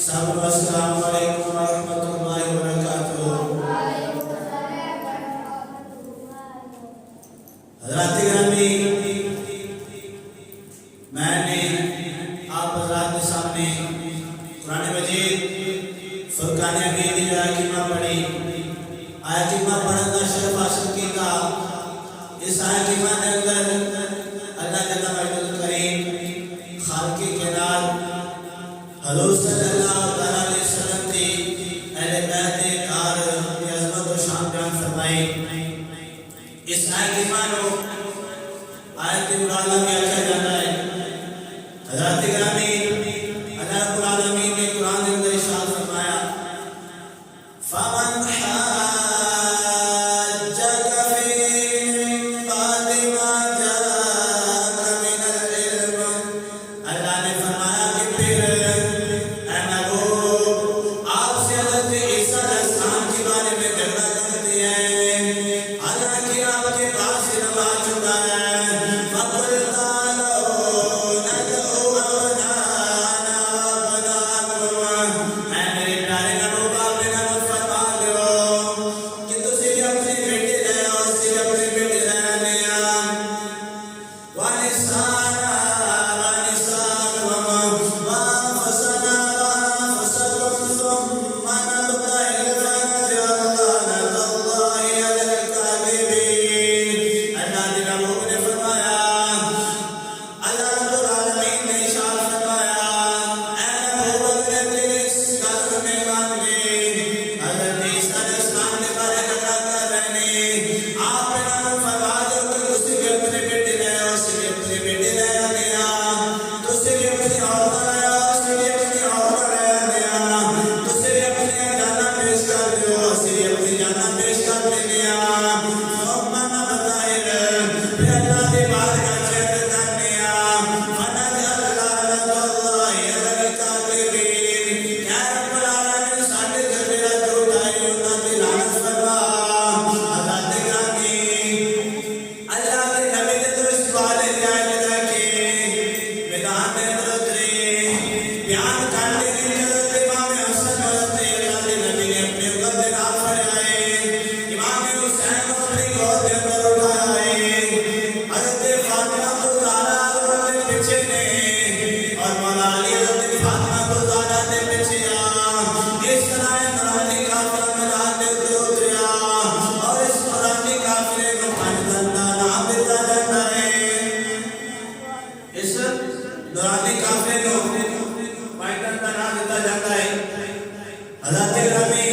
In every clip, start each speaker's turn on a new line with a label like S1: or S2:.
S1: अस्सलामु अलैकुम वरहमतुल्लाहि वबरकातुहू। हज़रात गिरामी, मैंने आप हज़रात के सामने कुरान मजीद फुरकान हमीद की आयत पढ़ी। आयत पढ़ने का शरफ हासिल किया। इस आयत के अंदर अल्लाह जल्ल वअला करीम खालिक कायनात हुज़ूर सल्लल्लाहु अलैहि वसल्लम की अहले बैत कार की अज़मत और शान बयान फरमाई। इस आयत की मानो आयत मुराद में आखा जाता है। हज़रात गिरामी, अल्लाह रब्बुल आलमीन ने कुरान के अंदर इरशाद फरमाया, फमन हाज्जक फीही मिन बादि मा जाअका मिनल इल्म। अल्लाह ने फरमाया कि फिर ऐ महबूब, आपसे हज़रत ईसा अलैहिस्सलाम के बारे में झगड़ा करते हैं, हालांकि आपके पास इल्म आ चुका है। फकुल तालो नदउ अबनाना वअबनाकुम। ऐ मेरे प्यारे महबूब, आप इन्हें मत फरमा दो कि तुसी भी अपने बेटे ले आओ, उसी भी अपने बेटे ले आने वनिसाना वनिसाकुम वअनफुसना वअनफुसकुम सुम्मा नब्तहिल फनजअल लअनतल्लाहि अलल काज़िबीन। अल्लाह के महबूब ने फरमाया, अल्लाह रब्बुल आलमीन ने इरशाद फरमाया, ऐ महबूब, अगर तेरे इस कल्ब में मान ले हज़रत ईसा अलैहिस्सलाम के बारे में झगड़ा कर रहे हैं, आप इन्हें फरमा दो कि तुसी भी अपने बेटे ले आओ, उसी भी अपने बेटे ले आने तुसी भी अपनी औरत ले आओ, उसी भी अपनी औरत ले आने तुसी भी अपनी जाना पेश कर दो, उसी भी अपनी जाना पेश कर देने सुम्मा नब्तहिल, फिर अल्लाह की बारगाह चेक करने फनजअल लअनतल्लाहि अलल काज़िबीन। या रब्बुल आलमीन, साडे ते मेरा झूठ है, उन्हां दी लानत फरमा। हज़रात गिरामी, अल्लाह के नबी ने तो इस वाले आयत लेके मैदान में अंदर उतरे, बयान करने के लिए हज़रत इमाम हसन हज़रत अल्लाह के नबी ने अपने उंगल पे नाम फरमाए, इमाम हुसैन को अपनी गोद के अंदर उठाए, हज़रत फातिमा को ज़हरा उनके पीछे ने और मौला अली हज़रत फातिमा को ज़हरा के पीछे इस तरह नूरानी काफ़िला मैदान में उतरा और इस नूरानी काफ़िले को पंजतंदा नाम दिया जाता है। इस नूरानी काफ़िले को पंजतंदा नाम दिया जाता है। हज़रत गिरामी,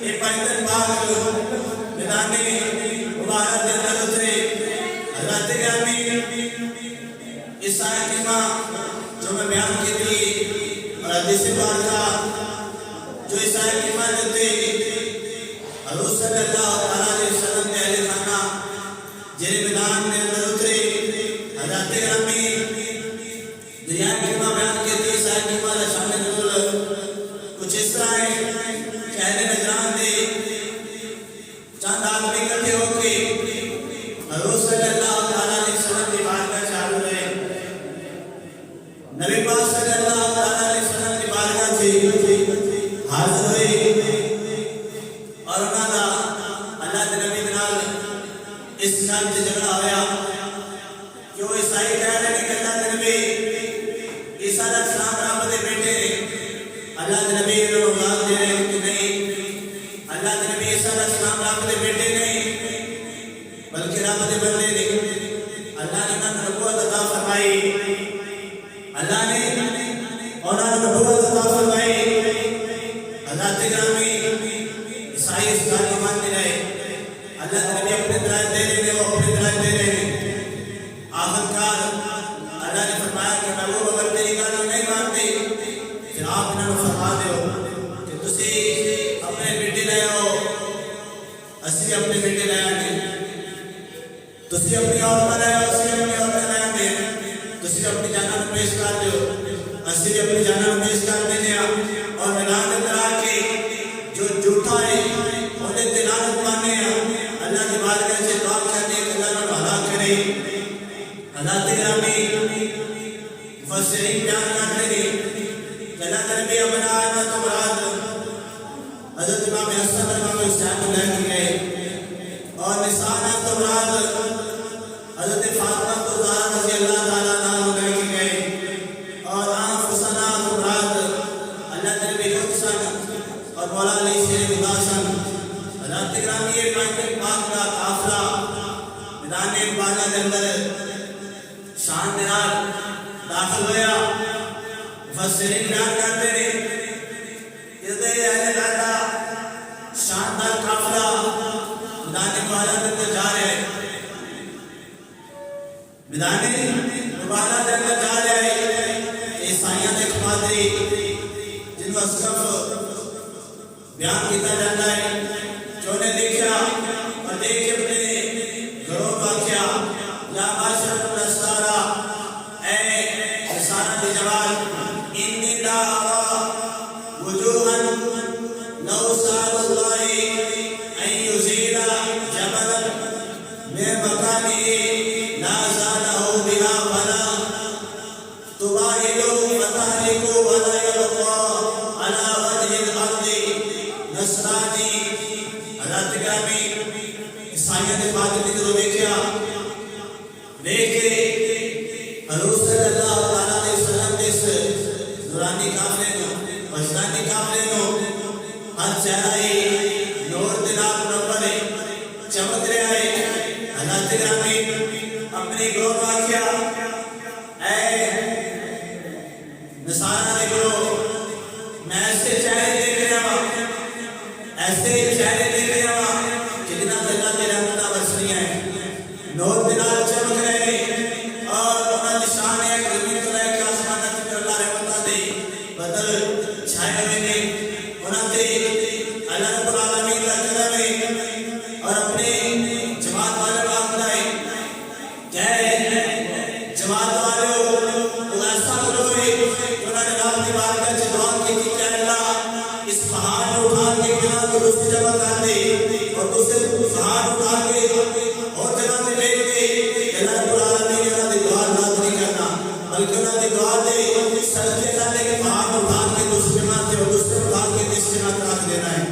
S1: ये पंजतन बाग मैदान मुबारक के अंदर उतरे। हज़रत गिरामी, इस आयत की माँ जो मैं बयान की थी और हदीस पाक का जो इस आयत की माँ देते हुज़ूर सल्लल्लाहु अलैहि वसल्लम के अहले खाना जिस मैदान में अंदर उतरे। हज़रत गिरामी, दुनिया की माँ बयान की थी। इस आयत की माँ का शामिल नुज़ूल कुछ इस तरह है कि अहले नजरान दे चंद आदमी इकट्ठे होके हुज़ूर सल्लल्लाहु अलैहि वसल्लम की बारगाह चालू रहे। नबी पाक सल्लल्लाहु अलैहि वसल्लम की बारगाह से हाजिर हुए और उन्होंने अल्लाह के नबी के नाल इस नाल से झगड़ा होया। क्यों ईसाई कह रहे हैं कि अल्लाह के नबी ईसा अलैहिस्सलाम रब के बेटे ने? अल्लाह के नबी को औलाद दे रहे हैं कि नहीं? अल्लाह के नबी ईसा अलैहिस्सलाम रब के बेटे नहीं बल्कि रब के बंदे ने। अल्लाह ने उन्हें नबूवत अता फरमाई। अल्लाह ने उन्हें नबूवत अता फरमाई। हज़रत गिरामी, ईसाई इस बात को मानते रहे। अल्लाह के नबी अपने दलाइल दे रहे हैं, वो अपने दलाइल दे रहे हैं। आखिरकार अल्लाह ने फरमाया कि महबूब, अगर तेरी बात नहीं मानते फिर आप इन्हें फरमा दो कि तुसी अपने बेटे ले आओ, असी भी अपने बेटे ले आएंगे। तुसी अपनी औरत ले आओ, असी अपनी औरत ले आएंगे। तुसी अपनी जाना पेश कर दो, असी भी अपनी जाना पेश कर देने और मैदान में अंदर आके जो झूठा है उन्हें तिलावत माने अल्लाह की बारगाह से दुआ करने के अल्लाह ने हलाक करे। हज़रत गिरामी मुफस्सिरीन बयान करते हैं कि अल्लाह नबी अपना आना तो मुराद हजरत इमाम हसन और इमाम हुसैन को लेकर गए और निशाना तो मुराद हजरत फातिमा तो ज़हरा रज़ी अल्लाह ताला अन्हा को लेकर गए और आफसना तो मुराद अल्लाह के नबी हुसैन और मौला अली शेर उदासन हजरत ग्रामी ये पाक का काफिला मैदान बाला के अंदर शान दिनार दाखिल हुआ। मुफस्सिरीन बयान करते हैं इधर अहले बैत शानदार काफिला मैदान बाला के अंदर जा रहे हैं, मैदान बाला के अंदर जा रहे हैं। ईसाइयां के पादरी जिनको अशरफ बयान किया जाता है जो ने देखा और देख के अपने घरों का क्या या बाशर नसारा ए नसारा के जवाब इन्नी ला अरा वजूहन लौ साल्लाहि अन युज़ीला जबलन मिन मकानी ला ज़ालहु बिहा वला तुबाहिलु फताहलिकु वला यबqa अला वजहिल अर्दि नसरानी। हज़रत ग्रामी ईसाइयों ने पादरी को देखा देखे हज़ूर सल्लल्लाहु अलैहि वसल्लम ने इस नूरानी काफिले को वजदानी काफिले को हर चेहरा ही नूर दिलार नंबर चमक रहा है। हज़रत ग्रामी अपनी गौर वाक़िया ऐ नसारा देखो मैं ऐसे चेहरे देख रहा हूँ, ऐसे चेहरे देख रहा हूँ जितना अल्लाह की रहमत बरस रही है, नूर दिलार चमक रहे और उन्होंने शान है जमीन तो है कि आसमान तक अल्लाह रहमत दे बदल छाए हुए ने उन्होंने अल्लाह रब्बुल आलमीन का करम है और अपने जमात वाले बात बनाए क्या जमात वालों को ऐसा करो उन्होंने रात की बात का जवाब की कि क्या अल्लाह इस पहाड़ को उठा के यहाँ को दूसरी जगह कर दे और दूसरे पहाड़ उठा के और जगह पे भेज दे। अल्लाह रब्बुल आलमीन ने उन्हें दुआ याद नहीं करना बल्कि उन्हें दुआ दे सजदे करने के पहाड़ उठा के दूसरी जगह से और दूसरे उठा के तीसरी जगह रख देना है।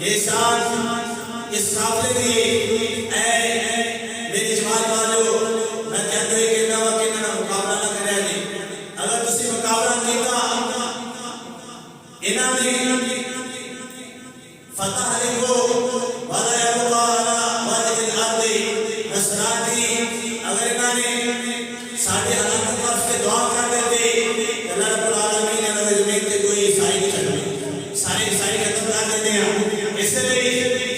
S1: ये शान इस काफिले की ऐ मेरी जमात वालों मैं कहता हूं कि ना मुकाबला ना करे जी अगर तुसी मुकाबला कीता इन्होंने फतह लिखो वाला यबqa अला वजहिल अर्दि नसरानी। अगर इन्होंने साढ़े हालात पर से दुआ कर देते अल्लाह रब्बुल आलमीन ने हमें जमीन के कोई ईसाई नहीं छोड़े, सारे ईसाई खत्म कर देते हैं। इसलिए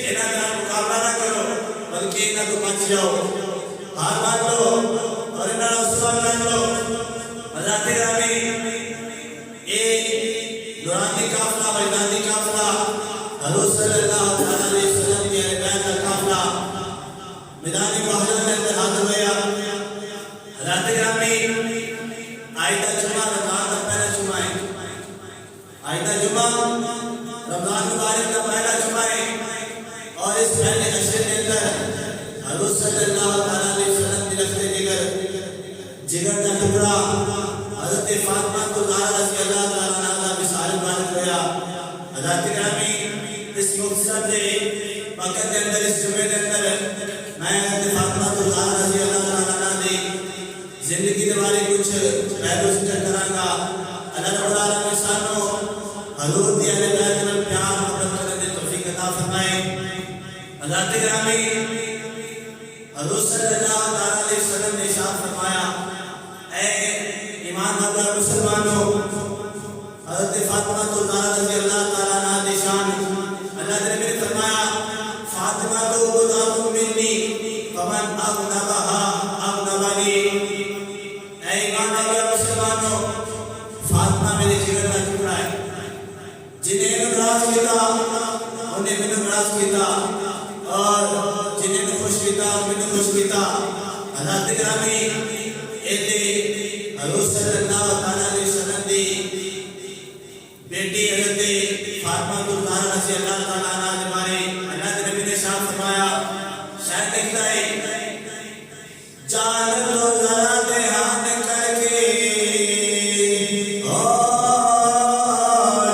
S1: इन्हों का मुकाबला ना करो बल्कि इन्हों को बच जाओ, हार मान लो और इन्होंने उसका कर लो। हज़रत ग्रामी ये नूरानी काफिला वजदानी काफिला हज़ूर सल्लल्लाहु अलैहि वसल्लम के अहले बैत का काफिला मैदान मुहर्रम में अंदर हाजिर हुआ। हज़रत ग्रामी आइदा जुमा रमज़ान का पहला जुमा है, आइदा जुमा रमज़ान मुबारक का पहला जुमा है और इस पहले अशरे के अंदर हज़ूर सल्लल्लाहु अलैहि वसल्लम के लफ्ज़ जिगर का टुकड़ा हज़रत फातिमा को ज़हरा रज़ी अल्लाह ताला अन्हा का विसाल मुबारक हुआ। हज़रत ग्रामी इस मुक़्सद से मक्का के अंदर इस जुमे के अंदर मैं हज़रत फातिमा को ज़हरा रज़ी अल्लाह ताला अन्हा की जिंदगी के बारे कुछ पहलू जिक्र करांगा। अल्लाह रब्बुल आलमीन सानू हज़ूर दी अहले बैत नाल प्यार मोहब्बत करने दी तौफीक अता फरमाए। हज़रत ग्रामी हज़ूर सल्लल्लाहु अलैहि वसल्लम ने इरशाद फरमाया ऐ ईमान वाले मुसलमानों हज़रत फातिमा तो ज़हरा रज़ी अल्लाह ताला अन्हा की शान अल्लाह ने मेरे फरमाया फातिमा तो गुज़ातु मिन्नी फमन अग़नबहा अग़नबनी। ऐ ईमान वाले मुसलमानों फातिमा मेरे जिगर का टुकड़ा है, जिन्हें नाराज किया उन्हें मैंने नाराज किया और जिन्हें खुश किया मैंने खुश किया। हज़रत ग्रामी एते हज़ूर सल्लल्लाहु अलैहि वसल्लम दी बेटी हज़रत फातिमा तो ज़हरा रज़ी अल्लाह ताला अन्हा के बारे अल्लाह के नबी ने इरशाद फरमाया शायद लिखता है जान लो ज़रा ध्यान करके और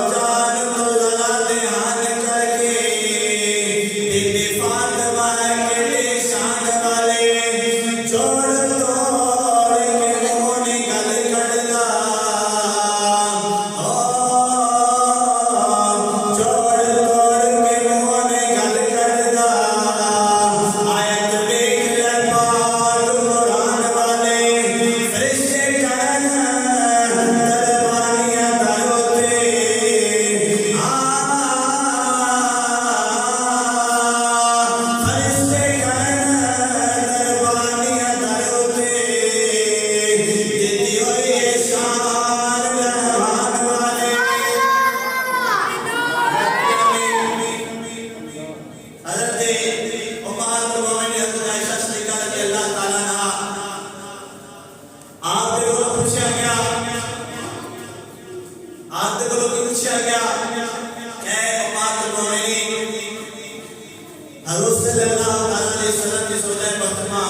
S1: हज़रत सल्लल्लाहु अलैहि वसल्लम की सोचा बख्तमा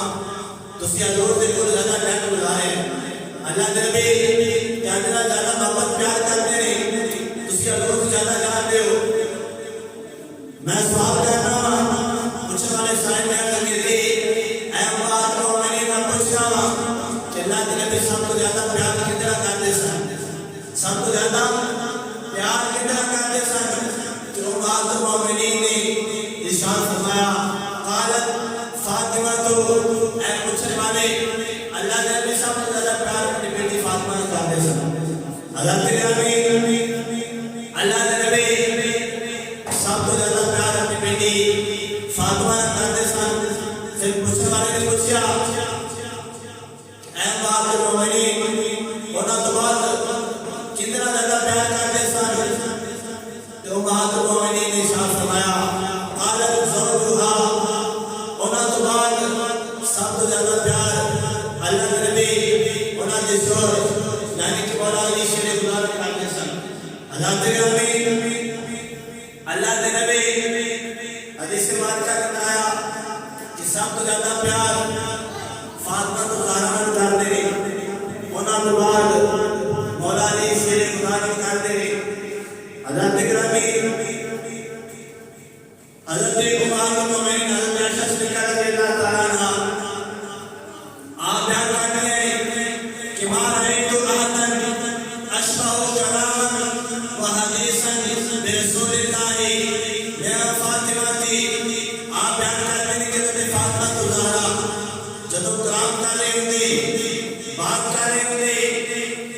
S1: तुसी हजूर दे कोल ज़्यादा टाइम गुजारे अल्लाह दे नबी त्यागना ज़्यादा मोहब्बत प्यार करते ने तुसी हजूर से ज़्यादा जानते हो। मैं सवाल करना पूछने वाले साहिब ने लगे थे ऐ बात को मैंने ना पूछा कि अल्लाह के नबी सबको ज़्यादा प्यार कितना करते सन, सबको ज़्यादा प्यार कितना करते सन। तो बात मोमिनीन ने इरशाद फरमाया क़ालत फातिमा तो ऐ पूछने वाले अल्लाह के नबी सबसे ज़्यादा प्यार अपनी बेटी फातिमा से करते सन। हज़रत नबी अल्लाह के नबी सबसे ज़्यादा प्यार अपनी बेटी फातिमा से करते सन। फिर पूछने वाले ने पूछा ऐ बात मोमिनीन होना तो बात कितना ज़्यादा प्यार करते सन। तो बात मोमिनीन ने इरशाद फरमाया क़ालत ज़ौजुहा होना तो बात सबसे ज़्यादा प्यार अल्लाह के नबी होना जिसोर यानी कि मौला अली शेर खुदा के करते सन। अल्लाह के नबी हदीस में बात क्या बताया कि सबसे ज़्यादा प्यार फातिमा तो ज़हरा ने करते ने होना तो बाद मौला अली शेर खुदा के करते ने। अल्लाह के नबी हज़रत उम्मुल मोमिनीन हज़रत आयशा सिद्दीक़ा रज़ियल्लाहु तआला अन्हा आप बयान करते हैं कि मा रअयतु अहदन अशबहु कलामन व हदीसन बिरसूलिल्लाहि मिन फातिमाती। आप बयान करते हैं कि हज़रत फातिमा तो ज़हरा जदों कलाम कर रहे होंगे बात कर रहे होंगे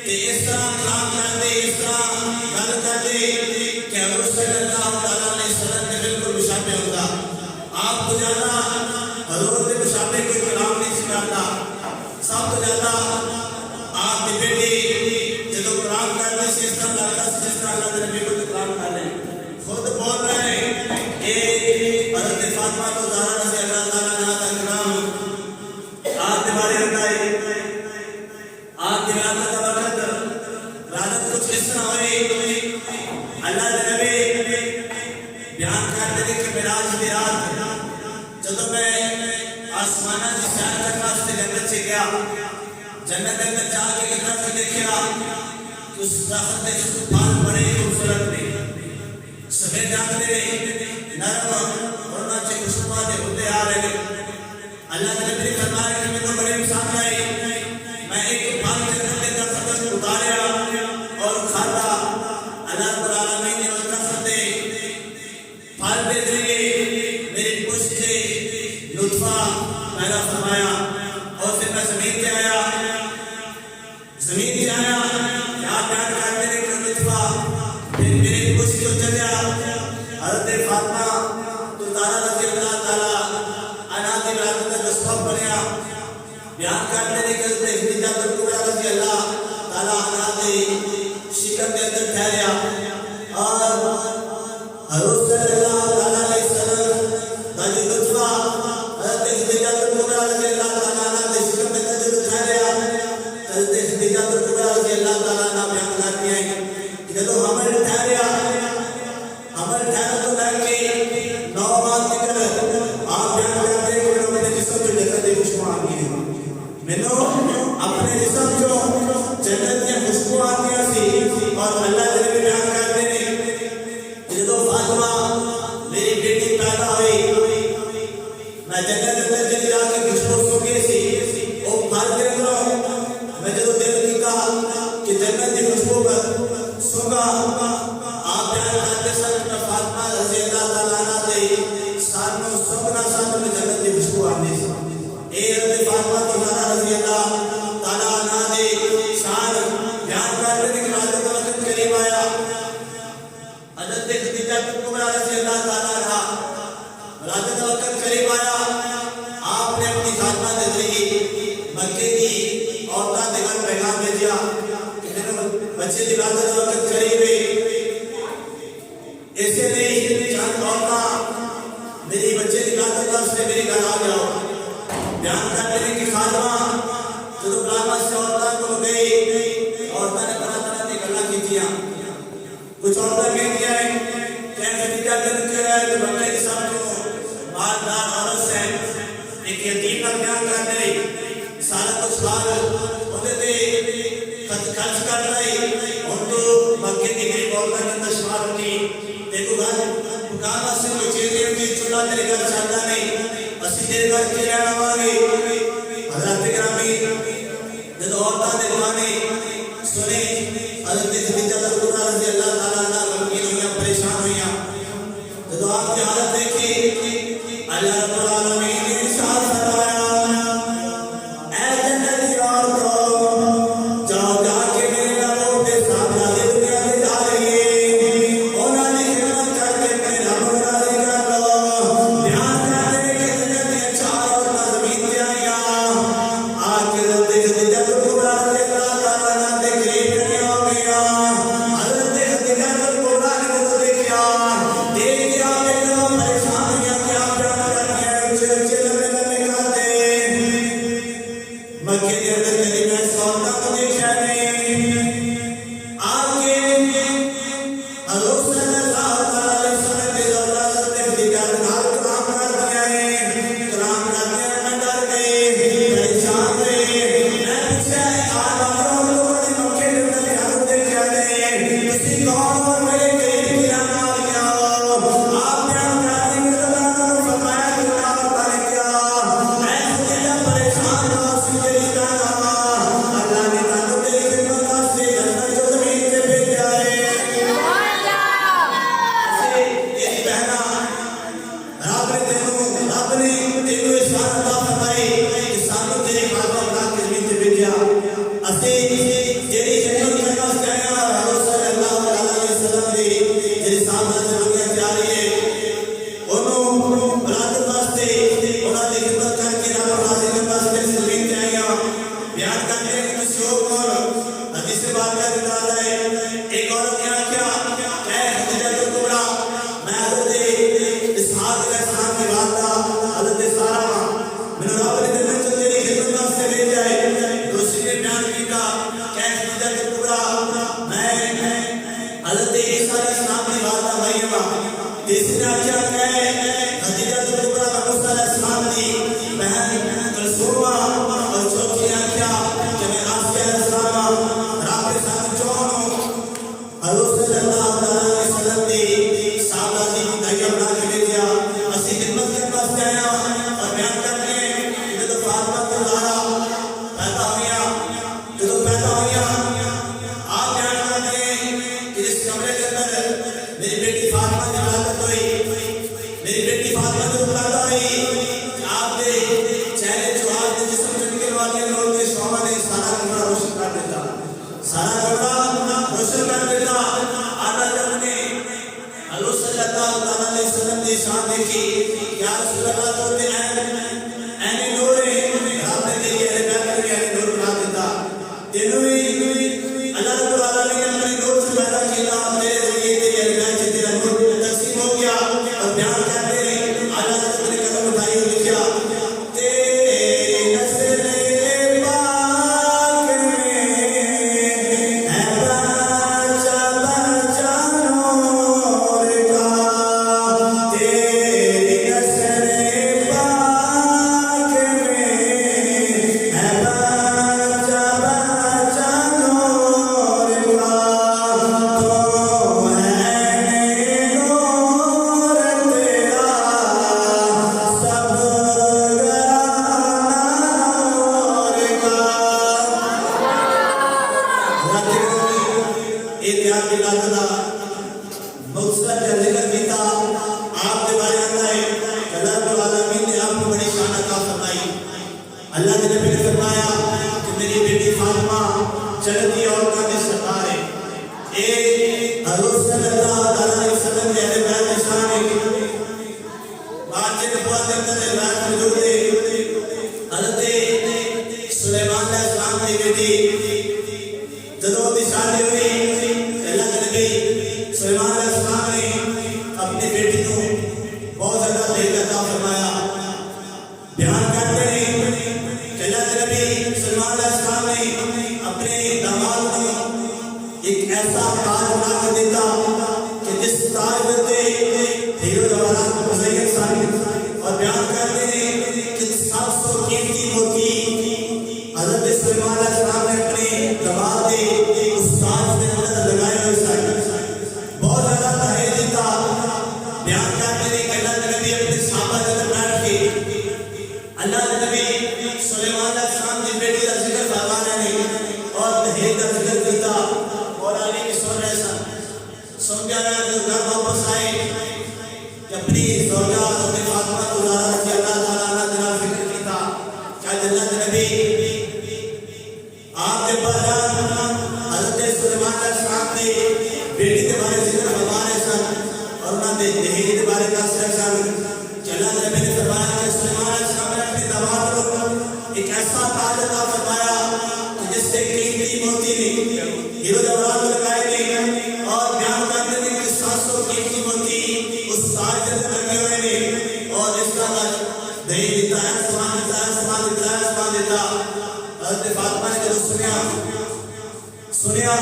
S1: कि इस तरह कलाम करते इस तरह गल करते कि हज़रत सल्लल्लाहु अलैहि वसल्लम ने बिल्कुल मुशाबे होता। आपको ज़्यादा हज़रत के मुशाबे कोई कलाम नहीं सिखाता। सबसे ज़्यादा आपकी बेटी जब कलाम करते इस तरह लगता जिस तरह अल्लाह के नबी को कलाम कर रहे खुद बोल रहे हैं कि हज़रत फातिमा तो ज़हरा रज़ियल्लाहु तआला अन्हा का कलाम आपके बारे में बताए आपकी विलादत का वक्त विलादत कुछ इस तरह हुई अल्लाह के नबी बयान करते थे कि मेराज की रात जब मैं आसमाना की सैर करने वास्ते जन्नत से गया जन्नत के अंदर जाके एक तरफ देखा कि उस दरख्त के फल बड़े खूबसूरत थे सफेद रंग के नरम और अच्छे खुशबू के होते आ रहे। अल्लाह के नबी ने फरमाया कि मैं तो बड़े पसंद आए मैं एक फल जन्नत के दरख्त पर उतारा और खाता। अल्लाह रब्बुल आलमीन ने उस दरख्त से फल के जरिए मेरी पुष्ट से लुत्फा पैदा फरमाया और फिर मैं ज़मीन पे आया यहाँ बयान करते हैं कि लुत्फा फिर मेरी पुष्ट को चला हज़रत फातिमा तो ज़हरा रज़ियल्लाहु तआला अन्हा की विलादत का सबब बना। बयान करते हैं कि हज़रत खदीजा कुबरा रज़ियल्लाहु तआला अन्हा के शिकम के अंदर ठहरा और हज़रत सल्लल्लाहु अलैहि वसल्लम का जो लुत्फा हज़रत खदीजा कुबरा रज़ियल्लाहु तआला अन्हा के शिकम के अंदर जो ठहरा हज़रत खदीजा कुबरा रज़ियल्लाहु तआला अन्हा बयान करती हैं कि जब हमल ठहरा तो लड़के 9 माह तक आप बयान करते हैं कि अपने जिस्म जो जन्नत की खुशबू आती है मैंने अपने जिस्म जो जन्नत की खुशबू आती है और अल्लाह के नबी बयान करते हैं कि जब फातिमा मेरी बेटी पैदा हुई मैं जन्नत के अंदर चली जाके खुशबू सूंघी सी वो फल के अंदर मैं जब दिल की कहा कि जन्नत की खुशबू पर सूंघा आप बयान करते सर फातिमा रज़ियल्लाहु तआला अन्हा से सानू सुपना सानू में जन्नत की खुशबू आती है। ए हज़रत फातिमा तो ज़हरा रज़ियल्लाहु तआला अन्हा ने शान बयान करते थे कि रात का वक्त करीब आया हज़रत खदीजा कुबरा रज़ियल्लाहु तआला अन्हा रात का वक्त करीब आया आपने अपनी फातिमा के जरिए मक्के की औरतों के घर पैगाम भेजा कि मेरे बच्चे की रात का वक्त करीब है ऐसे नहीं चंद औरतें मेरी बच्चे की रात का से मेरे घर आ जाओ। बयान करते हैं कि फातिमा जब रात से औरतों को गई औरतों ने तरह तरह की गल्ला की कुछ औरतें कहती हैं दिन के मक्के के सामने मालदार औरत से एक यतीम का ध्यान कर रही सारा कुछ हाल होते थे खर्च कर रही और तो मक्के की गरीब औरत के अंदर शुमार होती देखो घर दुकान से कोई चीज नहीं चूल्हा तेरे घर चलता नहीं असि तेरे घर के रहना वाले हजरत ग्रामी जब औरतां ने दुआने सुने हजरत खदीजा रज़ी अल्लाह ताला अन्हा गमगीन हुई परेशान हुई जब आपकी हालत देखी अल्लाह रब्बुल आलमीन ने इरशाद फरमाया ऐ जन्नत की औरतों जाओ जाके मेरे रब के सामने दुनिया में जा रही है उन्होंने खिदमत करके मेरे रब को राजी कर लो ध्यान रखना कि जन्नत की चार औरतें जमीन पे आईया आके हजरत खदीजा कुबरा रज़ी अल्लाह ताला अन्हा के करीब खड़ी हो गया हजरत खदीजा कुबरा ने जब देखा एकदम परेशान हो गया क्या प्यार करके ऊंचे लंबे लंबे कांटे मक्के के अंदर कभी मैं सौदा को देखा नहीं आगे हज़रत सल्लल्लाहु अलैहि वसल्लम के औलाद ने खदीजा का कलाम कर दिया है कलाम करने में डर गए परेशान हुए मैं पूछा आप लोगों ने मक्के के अंदर क्या देखा नहीं किसी कौन और मेरे करीब गिरा मार गया आप प्यार करने के दौरान फरमाया कि आप करे क्या मैं खदीजा परेशान हो तेरी जाना अल्लाह ने ताको तेरी खिदमत से जन्नत जो जमीन पे भेजा है ऐसे तेरी बहना रब ने तेनू इशारा अता फरमाई कि सानू तेरे खाबा बना के जमीन पे भेजा असे तेरी खिदमत करने वास्ते आया हज़रत सल्लल्लाहु अलैहि वसल्लम दी तेरे सामने दुनिया जा रही है ओनू बरादर वास्ते उन्हां दी खिदमत करके रब राजी करने वास्ते जमीन पे आया बयान करते हैं कि शोक और हदीस से बात कर रहा है एक और क्या है खदीजा कुबरा मैं हजरत इसहाक अलैहिस्सलाम की वालिदा हजरत सारा मैंने रब ने जन्नत में तेरी खिदमत से भेजा है दूसरी ने बयान किया क्या खदीजा कुबरा मैं हजरत ईसा अलैहिस्सलाम की वालिदा मरियम तीसरी ने क्या है खदीजा कुबरा मूसा अलैहिस्सलाम की बहन कलसूमा और चौथी ने क्या कि मैं आसिया अलैहिस्सलाम रब के साथ जोड़ हूं हज़रत सल्लल्लाहु अलैहि वसल्लम दी साहबा दी दाइया बना के भेजा असि खिदमत करने वास्ते आया और बयान करते हैं कि जब फातिमा को ज़हरा पैदा हुई आप बयान करते हैं कि इस कमरे के अंदर मेरी बेटी फातिमा की विलादत हुई मेरी बेटी फातिमा जब पैदा हुई आपने चेहरे जो आपने जिस्म चमकने वाले लोग के शोभा ने सारा कमरा रोशन कर देता आला जब ने हज़रत सल्लल्लाहु अलैहि वसल्लम की शान देखी या रसूल अल्लाह तो ऐने नूर है रब ने तेरी अहले बैत के ऐने नूर बना देता तेनू ही अल्लाह रब्बुल आलमीन ने अपने नूर से पैदा किया तेरे जरिए तेरी अहले बैत से तेरा नूर तकसीम हो गया और बयान करते हैं अल्लाह ने अपने कदम उठाई और लिखा तेरी नस्ल पाक में है बच्चा बच्चा नूर का तेरी नस्ल पाक में है बच्चा बच्चा नूर का तो है नूर तेरा सब घराना नूर का इतिहास की बात था मकसद का जिक्र किया आपके बारे में है अल्लाह रब्बुल आलमीन ने आपको बड़ी शान अता फरमाई अल्लाह के नबी ने फरमाया कि मेरी बेटी फातिमा जन्नती औरतों की सरदार है ए हज़रत सल्लल्लाहु अलैहि वसल्लम के अहले बैत की शान है बात के बाद अंदर रिवायत मौजूद है हज़रत सुलेमान अलैहिस्सलाम की बेटी जब उसकी शादी हुई अल्लाह के नबी सुलेमान अलैहिस्सलाम ने अपनी बेटी को बहुत ज्यादा दहेज अता फरमाया बयान करते हैं कि अल्लाह के नबी सुलेमान अलैहिस्सलाम ने अपने दामाद को एक ऐसा ताज बना कर देता कि जिस ताज पे बयान करते हैं कि अल्लाह के नबी अपने सहाबा के अंदर बैठ के अल्लाह के नबी सुलेमान अलैहिस्सलाम की बेटी का जिक्र फरमा रहे हैं और दहेज का जिक्र किया और आगे की सुन रहे सन। सुन के आया तो घर वापस आए कि अपनी ज़ौजा अपनी फातिमा को ज़ारा रज़ी अल्लाह ताला अन्हा का जिक्र किया कि अल्लाह के नबी आपके बयान हज़रत सुलेमान अलैहिस्सलाम ने बेटी के बारे में जिक्र फरमा रहे सन और उन्होंने दहेज के बारे में दस रहे सन कि अल्लाह के नबी ने फरमाया कि सुलेमान अलैहिस्सलाम ने अपने दामाद को एक ऐसा ताज अता फरमाया कि जिससे कीमती मोती ने हीरो जवाहरात लगाए गए और बयान करते हैं कि 700 कीमती मोती उस ताज के अंदर लगे हुए हैं और इसका दहेज देता है सामान देता है हज़रत फातिमा ने जब सुनिया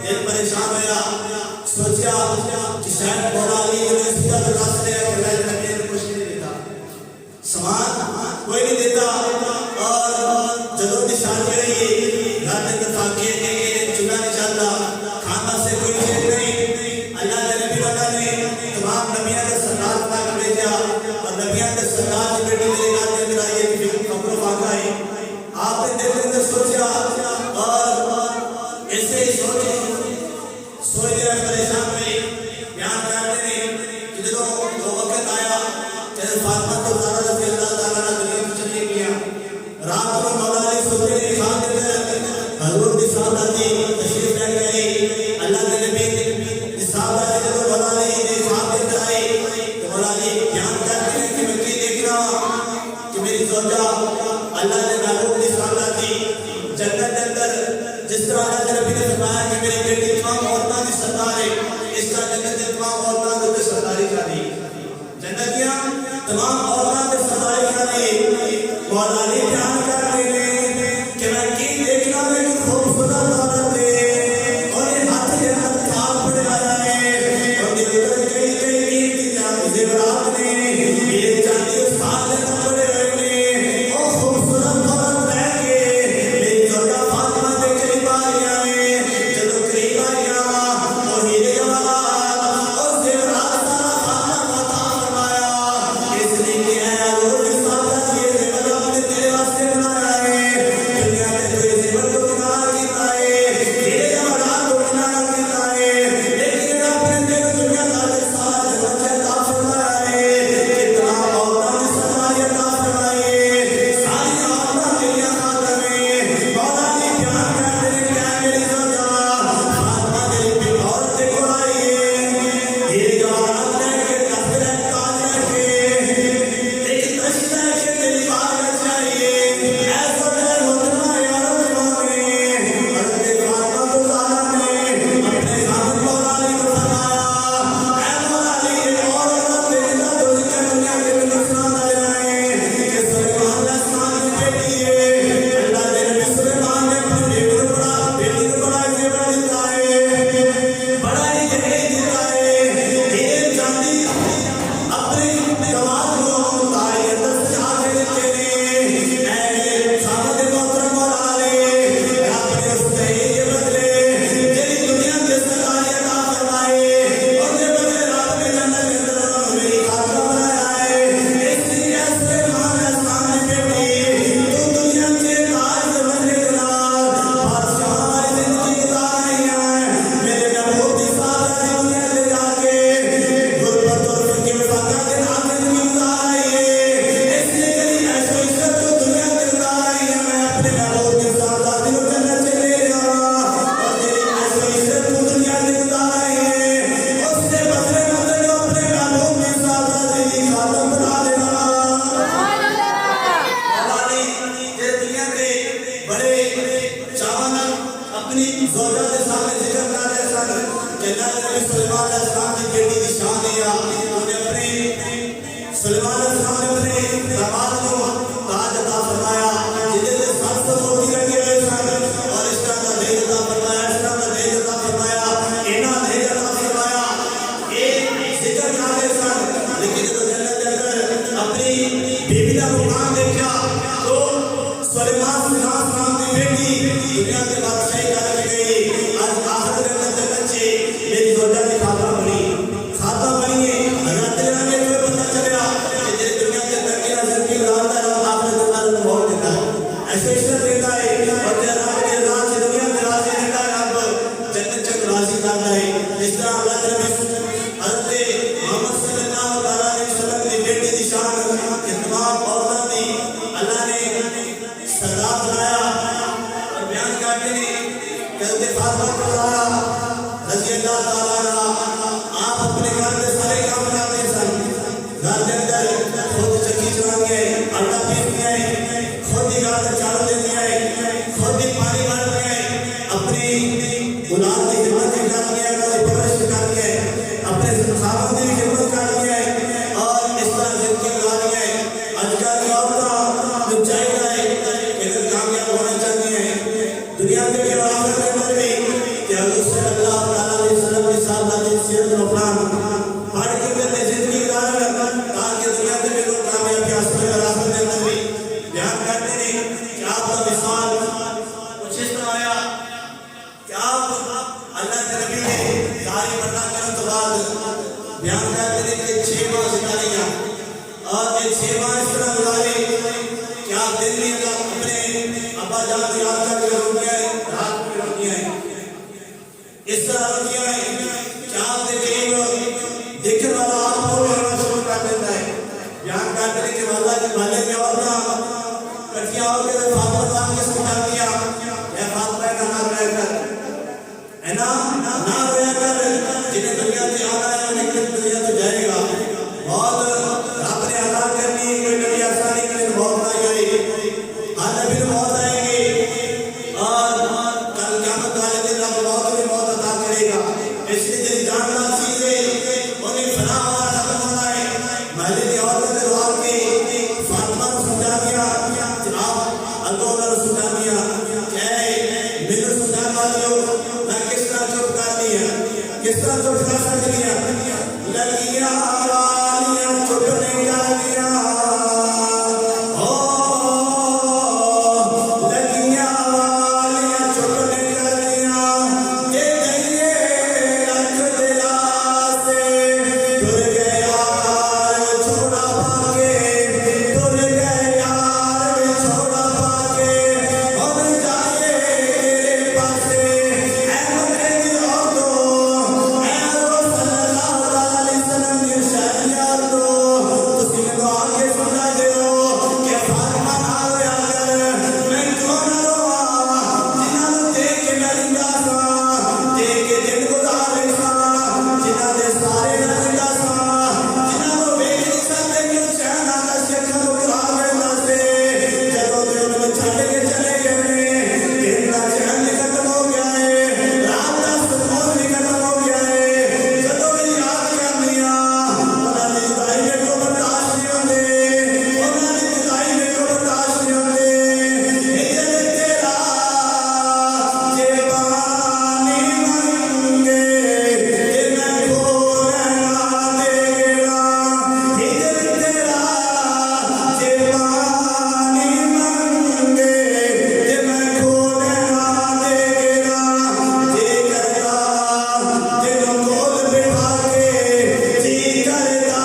S1: दिल परेशान होया सोचा कि शायद मौला अली ने इसका तो रास्ते है कि मैं नबी ने कुछ नहीं देता सामान कोई नहीं देता और जदों की शादी रही रात के फाके के चूल्हा नहीं चलता खाना से कोई चीज नहीं अल्लाह के नबी वाला ने तमाम नबियों के सरदार बना के भेजा और नबियों के सरदार की बेटी मेरे घर के अंदर आई है कि कब्र फाका है आपने दिल के अंदर सोचा और ऐसे ही सोचे परेशान हुए बयान करते हैं कि जब वो वक्त आया कि फातिमा को ज़ारा रज़ी अल्लाह ताला अन्हा दुनिया में चली गया रात को मौला अली सोते ने खान के हजूर की साहबजादी तशरीफ ले गई अल्लाह के नबी की साहबजादी जब मौला अली ने खान के अंदर आई तो मौला अली बयान करते हैं कि मैं क्या देख रहा कि मेरी ज़ौजा अल्लाह ने महबूब की साहबजादी जन्नत के अंदर जिस तरह अल्लाह के नबी ने फरमाया कि मेरी बेटी तमाम औरतों की सरदार है इसका जन्नत के तमाम औरतों को सरदारी शादी जन्नतियां तमाम औरतों के सरदारी शादी मौला अली बयान करते हैं कि मैं की देखना है कि खूबसूरत औरत है और ये हाथ के अंदर खाप पड़े आया है और ये कई कीमती ज़ेवरात ने ये चांदी के साथ पड़े हुए ने और खूबसूरत औरत रह के मेरी ज़ौजा फातिमा के करीब आ गया है जब करीब आ गया और हीरे जवाहरात और ज़ेवरात सारा फातिमा को अता फरमाया इसलिए कि है हजूर की साहबजादी ये ज़ेवर अपने तेरे वास्ते बनाया है दुनिया में कोई ज़ेवर को किनारा किया है हीरे जवाहरात को किनारा किया है लेकिन अपने तेरे दुनिया का सारा जन्नत अता फरमाया है कितना औरतों की सरदारी अता फरमाई है सारी औरतों के लिए खातम है मौला अली बयान करते हैं कि मेरी ज़ौजा फातिमा तेरी भी औरत को आई है हीरे जवाहरात लेके तख्ते ताज लेके एक तश्त लेके तेरी बात कर चाहिए ऐसा नहीं होता यार जवानी हज़रत फातिमा को ज़ारा ने अपने खामद मौला अली को फरमाया ऐ मौला अली एक और औरत है जिनका जो जिक्र दुनिया के अंदर सुनाया है कि सुलेमान अलैहिस्सलाम की बेटी है अल्लाह के नबी सुलेमान ने अपनी बेटी को बड़ा ज़ेवर देता है बड़ा ही दहेज देता है हीरे चांदी अपने दामाद को ताज के अंदर सजा के देते हैं ऐ सामने मोहतरम मौला अली अपने उस दहेज के बदले तेरी दुनिया के सरदारी अता फरमाए और तेरे बदले रात में जन्नत के अंदर मेरी खातिमा बनाया है इसलिए सुलेमान अलैहिस्सलाम की बेटी तू दुनिया के ताज से बनने के बाद बादशाह हमारी जिंदगी गुजार रही है मेरे महबूब की साहबजादी दुनिया से जाके गुरबत और फिक्र में फाका के नाम जिंदगी गुजार रही है इसलिए कहीं ऐसा इज्जत तो दुनिया में गुजार रही है मैं अपने महबूब की साहबजादी को जन्नत से ले जाऊँ और तेरी ऐसा इज्जत तो दुनिया में गुजार रही है उससे बदले जो अपने महबूब की साहबजादी की खातम बना देना मौला अली ये दुनिया के बड़े चावन अपनी ज़ौजा के सामने जिक्र कर रहे सन कि अल्लाह के नबी सुलेमान अलैहिस्सलाम की बेटी की शान है उन्होंने अपने सुलेमान अलैहिस्सलाम ने अपने दामाद को ताज अता फरमाया जिससे 700 मोती लगे हुए सन और इस तरह का दहेज अता फरमाया इस तरह का दहेज अता फरमाया इना दहेज अता फरमाया एक जिक्र कर रहे सन लेकिन जब जन्नत के अंदर अपनी बीवी का मुकाम देखा तो सुलेमान अलैहिस्सलाम की बेटी दुनिया के बादशाही करके गई आज आखिर जन्नत के बच्चे मेरी ज़ौजा की खाता बनी है हज़रत फातिमा गुजारा रज़ी अल्लाह ताला अन्हा आप अपने घर में सारे काम करते सन। घर के अंदर खुद चक्की चलाते हैं, आटा पीसते हैं, खुद ही घर में झाड़ू देते हैं, खुद ही पानी भरते हैं, अपनी औलाद की खिदमत करते हैं, अपनी परवरिश करते हैं, अपने खावंद की खिदमत करते हैं और इस तरह जिंदगी गुजारते हैं। आजकल की औरतें जो चाहिए कि कामयाब होना चाहती हैं दुनिया में भी और आखिरत के अंदर भी, कि हुज़ूर सल्लल्लाहु अलैहि वसल्लम की साहबजादी सीरत और फलान पढ़ के अपनी जिंदगी गुजारे ताकि दुनिया में भी लोग कामयाबी हासिल करें और आखिरत के अंदर भी। बयान करते हैं कि आपका मिसाल कुछ इस तरह आया कि आप अल्लाह के नबी ने सारी पर्दा करने के बाद बयान करते हैं कि 6 माह गुजारे और ये 6 माह इस तरह गुजारे कि आप दिन में अपने अब्बा जान को याद करके रोटियां रात में रोटियां इस तरह रोटियां कि आपके करीब देखने वाला आपको होना शुरू कर देता है। बयान करते हैं कि वाले की औरतें कटिया होकर फातिमा जान के समझा दिया, या फातिमा का नाम रहकर है ना रोया कर, जिन्हें दुनिया से आना है उन्हें दुनिया तो जाएगा। बहुत रब ने अदा करनी है, कोई नबी आसानी के लिए बहुत नहीं आई, हर नबी ने बहुत आएंगे और कल क़यामत वाले दिन रब बहुत भी बहुत अदा करेगा। इसलिए जिन जानदार चीजें उन्हें फना होना खत्म होना है। महले की औरतों ने दुआ की, फातिमा को समझा दिया, आप अल्लाह ने समझा दिया कि मेरे समझाने वालों मैं किस तरह चुप कर दिया, किस तरह चुप कर सकती है लगिया वालियां चुप नहीं कर दिया, ओ लगिया वालियां चुप नहीं कर दिया, ये कहिए लख दिला से टुर गए यार छोड़ा पाके, टुर गए यार छोड़ा पाके, अब जाए तेरे पासे ऐ मक्के की औरतों, ऐ सल्लल्लाहु अलैहि वसल्लम की शहरियार तो तुसी मैनू आके समझा दियो कि फातिमा ना होया कर, मैं क्यों ना रोवां जिन्हां नूं देख के मैं रिंदा सां, देख के दिन गुजारे सां, जिन्हां दे सारे मैं रिंदा सां, जिन्हां नूं वेख नहीं सकते क्यों चैन आंदा सी, अखां नूं बुरा मिलदा सी, जदों दे उन्होंने छड्ड के चले गए ने, दिन दा चैन भी खत्म हो गया है, रात दा सुकून भी खत्म हो गया है, जदों भी याद करनी आ उन्हां दी जुदाई मेरे को बर्दाश्त नहीं होंदी, उन्हां दी जुदाई मेरे को बर्दाश्त नहीं होंदी। हिजर तेरा जे पानी मंगे ते मैं खोलना देगा, हिजर तेरा जे पानी मंगे ते मैं खोलना देगा, जी करदा तेनू कोल बिठा के, जी करदा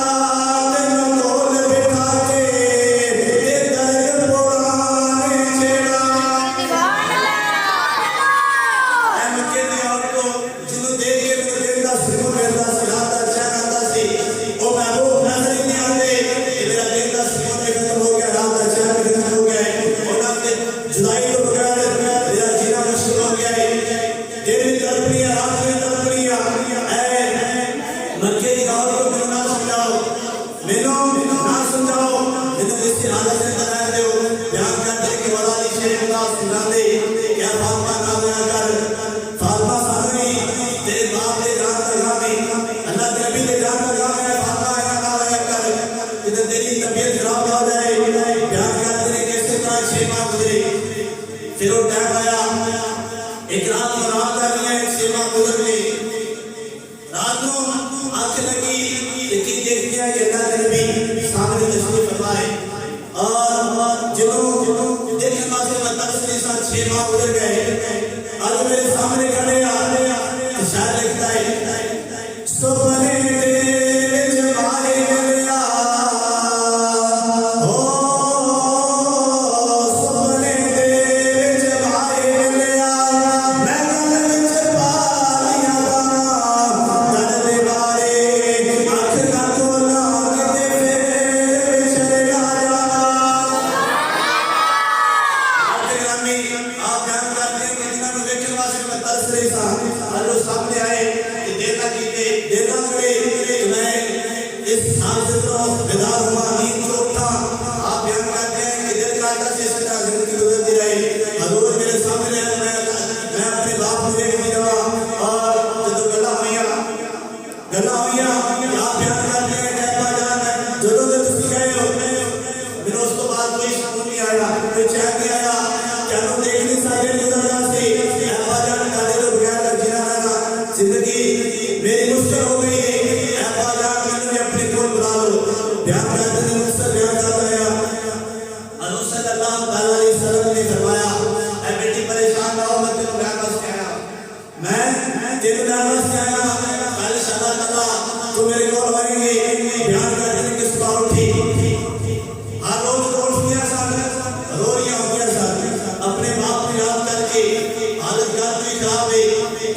S1: तेनू कोल बिठा के ते दर्द पुराने छेड़ा। ऐ मक्के दी औरतों जिन्हों देख के मेरे दिल दा सुकून मिलदा सी, रात दा चैन आंदा सी, ओ महबूब नजर ही नहीं आते कि मेरा दिल दा सुकून भी खत्म हो गया, रात दा चैन भी खत्म हो गया है, उन्हां दे जुदाई तो बगैर मेरा जीना मुश्किल हो गया है, दिन भी तड़पनी है, रात भी तड़पनी है। ऐ मक्के दी औरतों मैनू ना समझाओ, मैनू ना समझाओ, मैनू इस हालत से तलाक दो। बयान करते हैं कि वलाली शेख का समझाते क्या फातिमा ना होया कर, फातिमा सामने तेरे बाप ने जान लगावी, अल्लाह के नबी ने जान लगावे, फातिमा ऐसा ना होया कर कि तेरी तबीयत खराब हो जाए। बयान करते हैं कि इस तरह 6 माह गुजरे, फिर वो टाइम आया एक रात को रात करनी है, 6 माह गुजर गए, रात को आंख लगी कि देखते हैं कि अल्लाह के नबी सामने तशरीफ फरमाए और जिन्हों देखने वास्ते मैं तरस नहीं सा, 6 माह गुजर गए, आज मेरे सामने खड़े आ शायर लिखता है सुपने दे जमाए मिलिया, ओ सुपने दे जमाए मिलिया, मैं गल विच पा लिया दर्द बारे अख ना खोला किते फिर चले ना जा। आप बयान करते हैं कि जिन्होंने देखने वास्ते मैं तरस रही शाम से तो बेदार हुआ, नींद से उठा, आप बयान करते हैं कि दिल का दर्द इस तरह जिंदगी गुजरती रही। हजूर मेरे सामने मैं अपने बाप को देखने जावा और जो गला हुई आप बयान करते हैं कहता जान जो तुम गए हो मेरे उसको बाद कोई सुकून नहीं आया, कोई चैन नहीं आया, क्या देखने सारे गुजरना से अब्बा जान काले तो बगैर जीना ना जिंदगी मेरी मुश्किल हो गई है। अब्बा जान मैंने अपने को बुला लो, बयान करते हैं मुझसे बयान करता है हजूर सल्लल्लाहु अलैहि वसल्लम ने फरमाया ऐ बेटी परेशान ना हो, मैं तेरे बयान वास्ते आया, मैं तेरे बयान वास्ते आया, कल शबा तला तू मेरे को आएंगे बयान करते हैं किस बात उठी हर रोज रोज किया सर रोरियां हो गया सर अपने बाप को याद करके हालत क्या हुई खराब है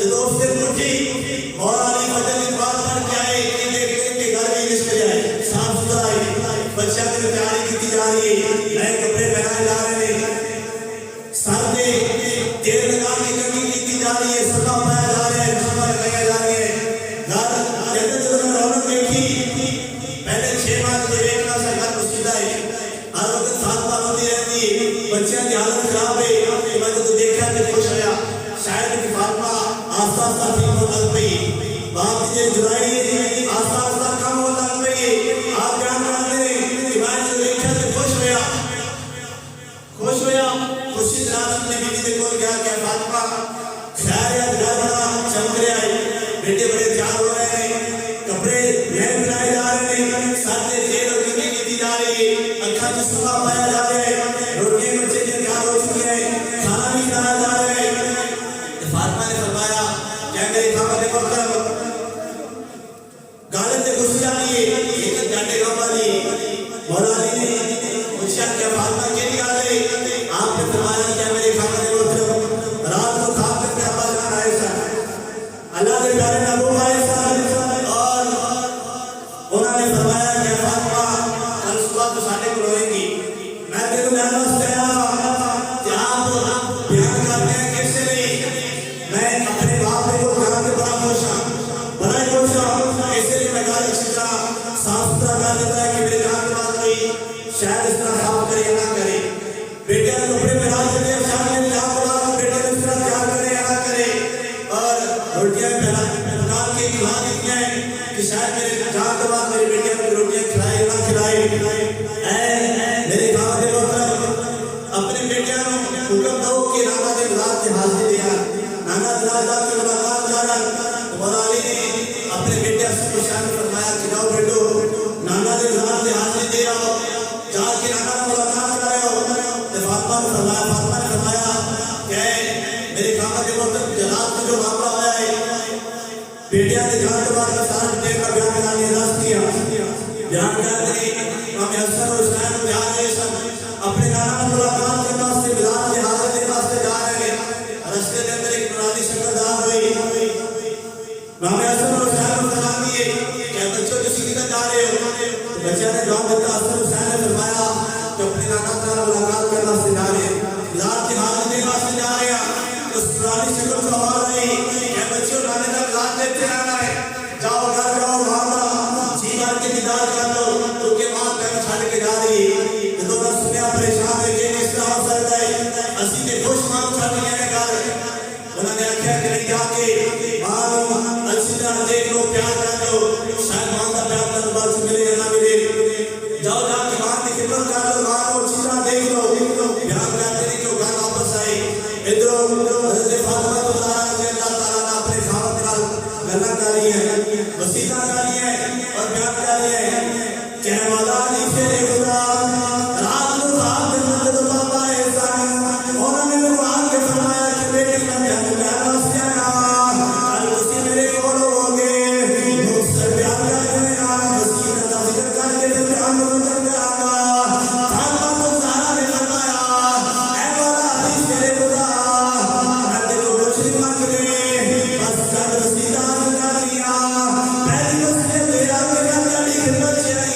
S1: जो उससे उठी और अली फजल की बात पर क्या है कि देखते कि घर में रिश्ते जाए साफ सुथरा है, बच्चा की तैयारी की जा रही है, नए कपड़े पहनाए जा रहे हैं, सर पे तेल लगाने की कमी की जा रही है, सफा पाया जा रहा है, सफा लगाया जा रही है। घर जैसे जो रौनक देखी पहले 6 माह से देखना सा घर मुश्किल है, हर वक्त साथ बात होती रहती है, बच्चे की हालत खराब है, मैं तो देखा तो खुश होया, शायद कि फातिमा आस्ता आस्ता ठीक हो लग गई, बाप की जुदाई आस्ता आस्ता कम हो लग गई। आप जान पाते हैं कि मैं जो देखा तो खुश होया, खुशी रात अपने बीवी से बोल गया क्या फातिमा खैर याद घर बड़ा चमक रहा है, बेटे बड़े तैयार हो रहे हैं, कपड़े नए बनाए जा रहे हैं, सर पे तेल और कंघी की जा रही है, अखा में सुबह पाया जा रहा है, रोटी बच्चे के तैयार हो चुकी है, खाना भी खाया जा रहा है। फातिमा ने फरमाया क्या मेरी खामद ने पकड़ा गालिब से घुस जानी है लेकिन जाने का वाली मौलानी ने पूछा क्या फातिमा के लिए आ गई, आपने फरमाया क्या मेरे खामद ने पकड़ा रात को खा कर क्या बात कर आए सर अल्लाह के प्यारे नबी आए सर और उन्होंने फरमाया क्या फातिमा कल सुबह तो साढ़े को रोएंगी, मैं तेरे बयान वास्ते आया कि आप बयान करते हैं कैसे नहीं, मैं अपने बाप को कहा कि बड़ा खुश हूं इसलिए मैं गाल अच्छी तरह साफ सुथरा कर देता है कि मेरे जान के बाद कोई शायद इस तरह साफ करे या ना करे, बेटे ने कपड़े पहना देते हैं शाम में क्या बोला बेटे ने इस तरह क्या करे या ना करे, और रोटियां पहना के खिला देती हैं कि शायद मेरे जान के बाद मेरी बेटियां को रोटियां खिलाए या ना खिलाए। मेरे गाँव के लोग अपने बेटियां को हुक्म दो कि नाना के गुलाब से हाजिर दिया, नाना दादा की मुलाकात करा, मौलानी ने अपने बेटे को शामिल फरमाया कि जाओ बेटो नाना के गुलाब से हाजिर दे आओ, जाके नाना से मुलाकात कराओ। तो फातिमा ने फरमाया कि मेरे खामा के वक्त जनाब में जो मामला आया है बेटिया ने जान के बाद सारा बेटे का बयान करने रस किया, बयान करने हम हसन और हुसैन बयान है सब अपने नाना से मुलाकात के वास्ते बिलाल के हाजिर के वास्ते जा रहे हैं, रास्ते के अंदर एक नूरानी शक्लदार हुई, नाम हसन और हुसैन को सलाम दिए क्या बच्चों किसी की जा रहे हो, तो बच्चा ने जवाब दिया हसन हुसैन ने फरमाया कि अपने नाना से मुलाकात के वास्ते जा रहे हैं, बिलाल के हाजिर के वास्ते जा रहे हैं। उस नूरानी शक्ल को आवाज आई क्या बच्चों नाने का बिलाल देखते रहना है, जाओ घर जाओ मामा जी भर के दीदार कर लो क्योंकि मां घर छड़ के जा रही है, तो मैं सुनिया परेशान है कि इस तरह हो सकता है असि के खुश मां छड़ गए हैं घर, उन्होंने आख्या कि नहीं जाके मां अच्छी तरह देख लो प्यार कर लो शायद मां का प्यार तो बस मिले या ना मिले, जाओ जाके मां की खिदमत कर लो, मां को अच्छी तरह देख लो प्यार करते नहीं क्यों घर वापस आए। इधर हज़रत फातिमा को अल्लाह ताला ने अपने खामद नाल गल्लां करी है, वसीयत करी है और बयान करी है कि मौला दी से खुदा रात को साथ में तो बाबा ऐसा उन्होंने मेरे आके फरमाया कि बेटी का बयान वास्ते आया कल उसी मेरे को लोगे मुझसे बयान करने आया वसीयत का जिक्र करके फिर बयान कर आगा फातिमा को ज़हरा ने फरमाया ऐ मौला दी से खुदा मैं तेरे को कुछ नहीं मांग रही बस कर वसीयत कर दिया पहली वसीयत तेरा के खिदमत से आई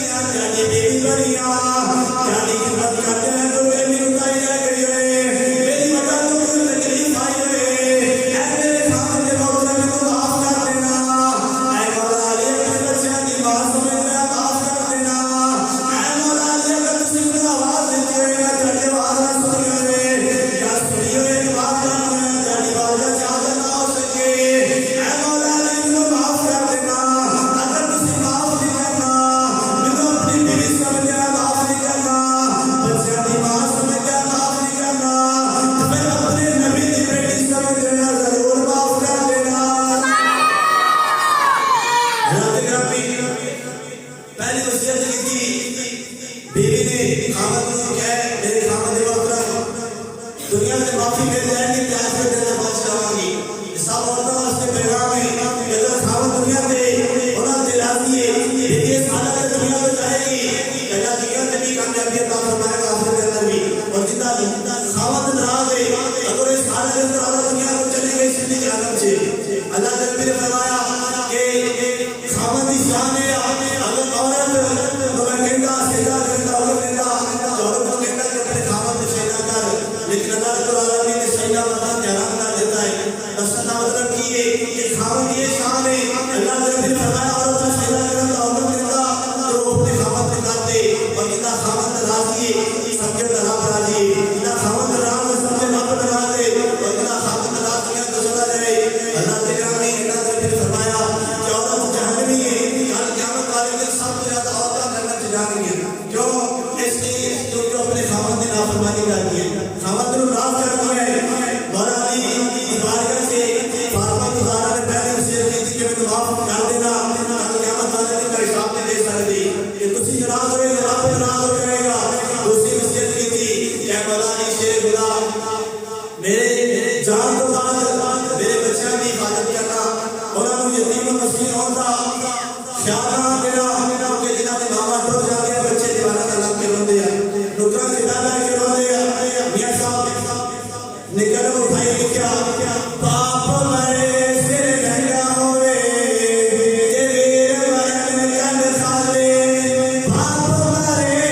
S1: पहली वसीयत की थी बीवी ने खामद को कहे मेरे खामद मोहतरम दुनिया में माफी मिल जाएगी तो आखिरत में बच जाऊंगी। सब औरतों वास्ते पैगाम है कि अगर खामद दुनिया में होना दिलाती है बीवी साला के दुनिया में जाएगी अल्लाह दुनिया में भी कामयाबी अता फरमाएगा आखिरत के अंदर भी। और जितना खामद नाराज है अगर इस साला के अंदर औरत दुनिया को चली गई सिद्धी जहन्नम से। अल्लाह ने भी फरमाया कि खामद की शान है अगर औरत कहता सेदा करता औरत कहता औरत को कहता कि अपने खामद से सेदा कर, लेकिन अल्लाह रब्बुल आलमीन ने सेदा मर्द के हराम कर देता है। असला मतलब की है कि खामद ये शान है। अल्लाह ने भी फरमाया औरत को सेदा करता औरत कहता तो वो अपने खामद से करते। और जितना खामद राजी है सबके तरफ राजी है, जितना खामद राम है सबके रब राजी है। और जितना खामद राजी है तो चला जाए। अल्लाह ने भी फरमाया कि औरत जहन्नमी है, कल क़यामत वाले दिन सबसे ज्यादा औरतें जन्नत में जाएंगी। क्यों? इसलिए क्योंकि अपने खामद की नाफरमानी करती है, खामद को नाराज करती है। मौला अली की बारगाह से फातिमा ज़हरा ने पहले वसीयत की थी कि मैं माफ कर देना, कल क़यामत वाले दिन का हिसाब नहीं दे सकती कि तुसी नाराज हुए तो रब नाराज हो जाएगा। दूसरी वसीयत की थी कि मौला अली शेर गुलाम मेरे जान तो बाद मेरे बच्चों की हिफाजत करना, उन्होंने यतीम और मस्कीन होता ख्याल ना देना, क्योंकि जिन्होंने मामा टूट जाते हैं बच्चे दीवाना का लग के रोते हैं, नुकरा के डाला के रोते हैं। मियां साहब निकल वो भाई लिखा पाप मरे सिर महंगा होवे तेरे मरन कन खाले, पाप मरे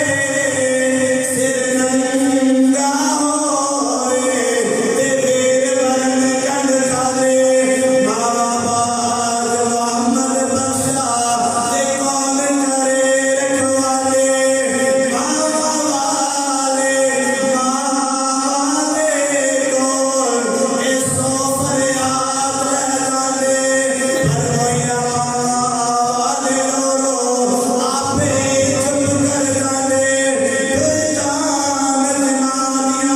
S1: सिर महंगा होवे तेरे मरन कन खाले, मामा बाग मोहम्मद बख्शा ते कौन करे रखवाले, मामा वाले माले को ऐसो फरियाद लगाले, पर कोई आवाज़ रो रो आपे चुप कर जाले, कोई जान ना दिया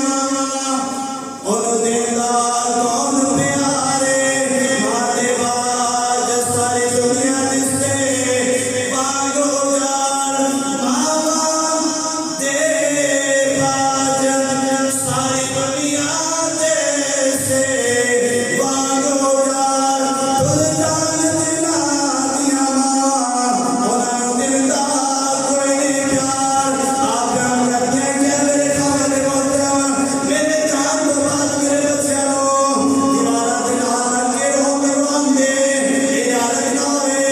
S1: और देता कौन प्यारे, माते बाज सारी दुनिया दिसते मांगो जान, मामा दे बाज सारी दुनिया दिसते मांगो जान, खुद जान दिला दिया मौला दिलदा कोई नहीं प्यार। आप हम करते हैं कि मेरे खामद मोहतरम मेरे जान तो बाद मेरे बच्चों दीवाना दिन हाथ के रो में रोंदे ये हालत ना होए,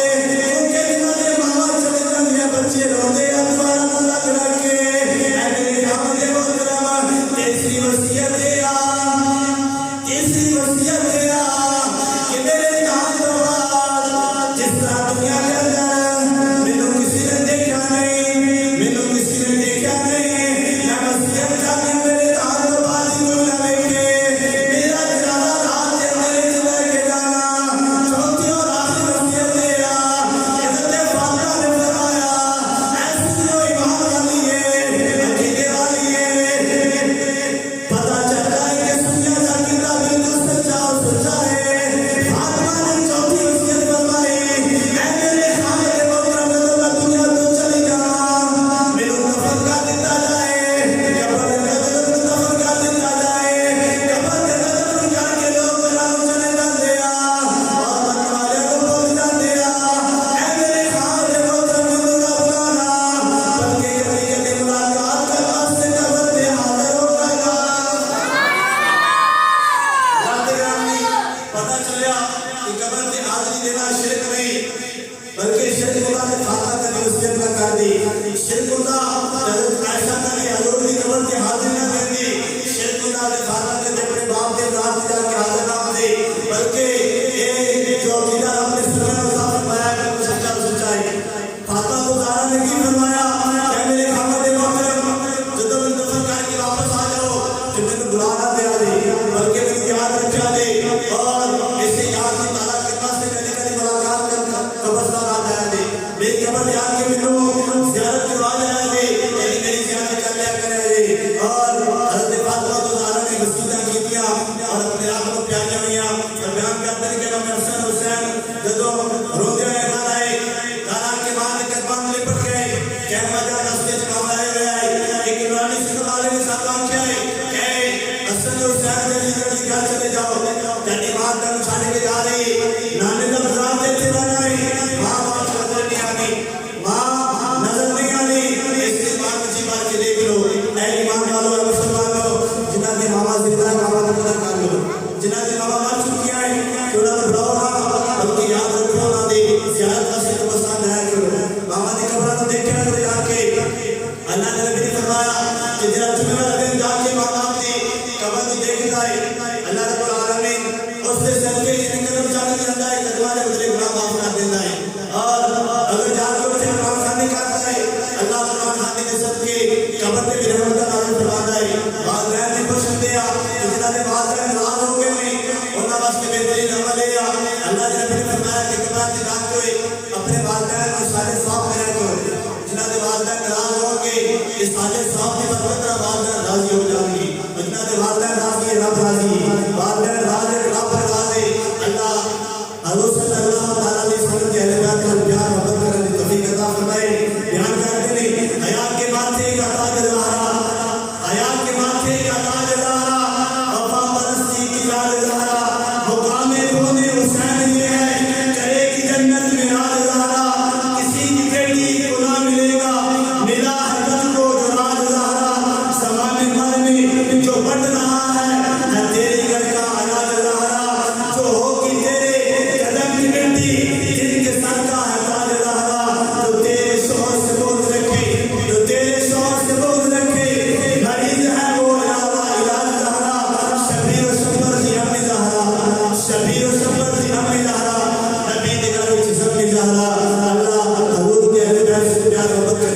S1: क्योंकि जिन्होंने मामा चले जाते हैं बच्चे रोंदे हैं दीवाना को लग रखे। मेरे खामद मोहतरम तीसरी वसीयत है कि मेरे जान तो बाद जिस तरह दुनिया के अंदर मैनू किसी ने देखा नहीं, मैनू किसी ने देखा नहीं, मैं वसीयत करनी मेरे जान तो बाद ही कोई ना देखे, मेरा जनाजा रात के अंदर ही लेके जाना। चौथी और आखिरी वसीयत है हज़रत फातिमा ने फरमाया ऐसी कहमा जा रस्ते च मामा रह गया है एक नुरानी सिंह वाले ने साथ आंखे कहे असल हुसैन दे जिक्र दी गल चले जाओ तेरी मां तन छाड़ के जा रही नाने दा बाजार दे थे बनाई मां बाप नजर नहीं आनी मां नजर नहीं आनी इसके बाद जी बार के देख लो ऐ ईमान वालों और मुसलमानों जिन्हां दे मामा जिंदा मामा दा कदर कर लो जिन्हां दे मामा मर चुके हैं थोड़ा बुलाओ उनकी याद रखो ना दे ज़ियारत का सिर्फ पसंद है करो मामा दी कब्र को देखना करो जाके अल्लाह ने नबी ने फरमाया कि जरा जुमे वाले दिन जाके मामा दी कब्र को देखता है अल्लाह रब्बुल आलमीन उससे सदके जिन कदम जाके जाता है कदमाने बदले गुनाह माफ कर देता है और अगर जाके उठे कुरान खानी करता है अल्लाह कुरान खानी के सदके कब्र पे भी रहमत का नाज़िल फरमाता है वालिदैन की खुश दिया जिन्हां दे वालिदैन नाराज हो गए नहीं उन्हां वास्ते बेहतरीन अमल है अल्लाह ने नबी ने फरमाया कि कब्र की रात को अपने वालिदैन को सारे साफ करा करो जिन्हां दे वालिदैन नाराज होंगे इस सारे साफ की बरकत